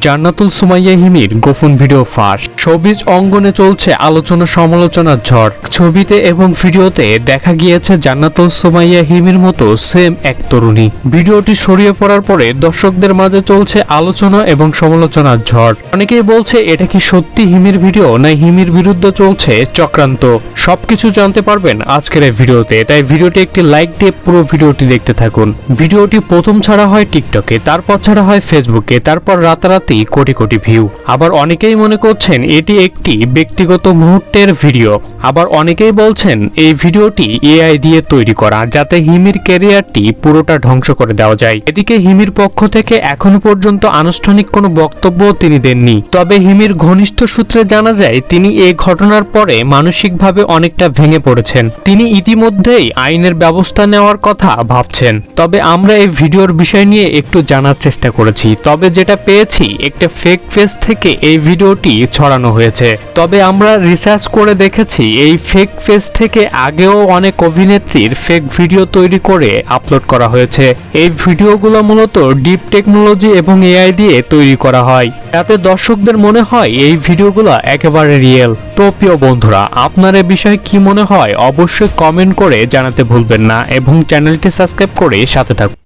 জান্নাতুল সুমাইয়া হিমির গোপন ভিডিও ফাঁস। শোবিজ অঙ্গনে চলছে আলোচনা সমালোচনার ঝড়। ছবিতে এবং ভিডিওতে দেখা গিয়েছে জান্নাতুল সুমাইয়া হিমির মতো সেম এক তরুণী। ভিডিওটি ছড়িয়ে পড়ার পরে দর্শকদের মাঝে চলছে আলোচনা এবং সমালোচনার ঝড়। অনেকেই বলছে এটা কি সত্যি হিমির ভিডিও, না হিমির বিরুদ্ধে চলছে চক্রান্ত। সবকিছু জানতে পারবেন আজকের এই ভিডিওতে, তাই ভিডিওটি একটি লাইক দিয়ে পুরো ভিডিওটি দেখতে থাকুন। ভিডিওটি প্রথম ছাড়া হয় টিকটকে, তারপর ছাড়া হয় ফেসবুকে, তারপর রাতারাতি কোটি কোটি ভিউ। আবার অনেকেই মনে করছেন এটি একটি ব্যক্তিগত মুহূর্তের ভিডিও। আবার অনেকেই বলছেন এই ভিডিওটি এআই দিয়ে তৈরি করা, যাতে হিমির ক্যারিয়ারটি পুরোটা ধ্বংস করে দেওয়া যায়। এদিকে হিমির পক্ষ থেকে এখনো পর্যন্ত আনুষ্ঠানিক কোনো বক্তব্য তিনি দেননি। তবে হিমির ঘনিষ্ঠ সূত্রে জানা যায় তিনি এই ঘটনার পরে মানসিকভাবে অনেকটা ভেঙে পড়েছেন। তিনি ইতিমধ্যেই আইনের ব্যবস্থা নেওয়ার কথা ভাবছেন। তবে আমরা এই ভিডিওর বিষয় নিয়ে একটু জানার চেষ্টা করেছি। তবে যেটা পেয়েছি, একটা ফেক পেজ থেকে এই ভিডিওটি ছড়ানো হয়েছে। তবে আমরা রিসার্চ করে দেখেছি এই ফেক পেজ থেকে আগেও অনেক অভিনেত্রীর ফেক ভিডিও তৈরি করে আপলোড করা হয়েছে। এই ভিডিওগুলো মূলত ডিপ টেকনোলজি এবং এআই দিয়ে তৈরি করা হয়, যাতে দর্শকদের মনে হয় এই ভিডিওগুলো একেবারে রিয়েল। তো প্রিয় বন্ধুরা, আপনার এই বিষয়ে কি মনে হয় অবশ্যই কমেন্ট করে জানাতে ভুলবেন না এবং চ্যানেলটি সাবস্ক্রাইব করে সাথে থাকুন।